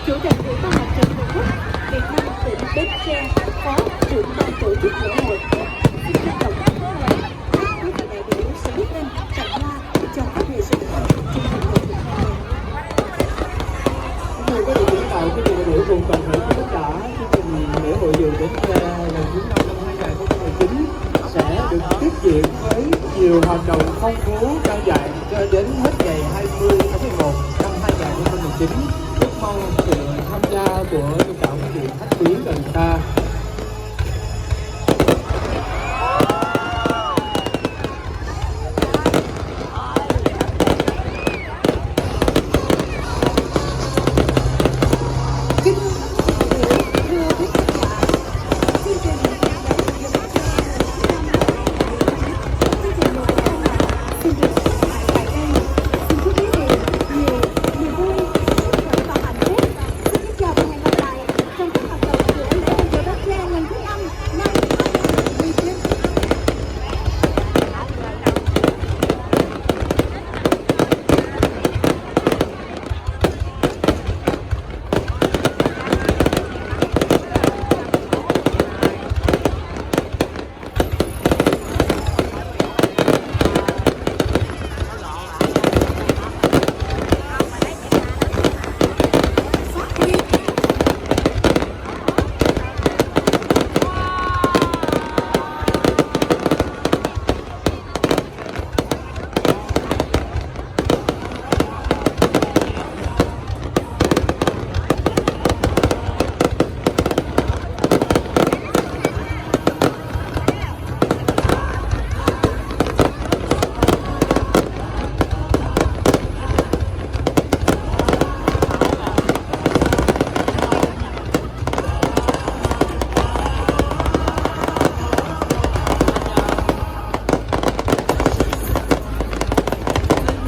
Chủ tịch Ủy ban Mặt trận Tổ quốc Việt Nam tỉnh Bến Tre, Phó trưởng ban tổ chức lễ hội. Xin trân trọng cảm ơn các quý vị đại biểu sẽ biết lên tặng hoa cho các nghệ sĩ tham dự chương trình nghệ thuật hôm nay. Thưa quý vị lãnh đạo, quý vị đại biểu cùng toàn thể khán giả, chương trình lễ hội Dường Bến Tre lần thứ 5 năm 2019 sẽ được tiếp diễn với nhiều hoạt động phong phú đa dạng cho đến hết ngày 20 tháng 11 năm 2019. Rất mong sự tham gia của đông đảo quý vị khách quý gần xa.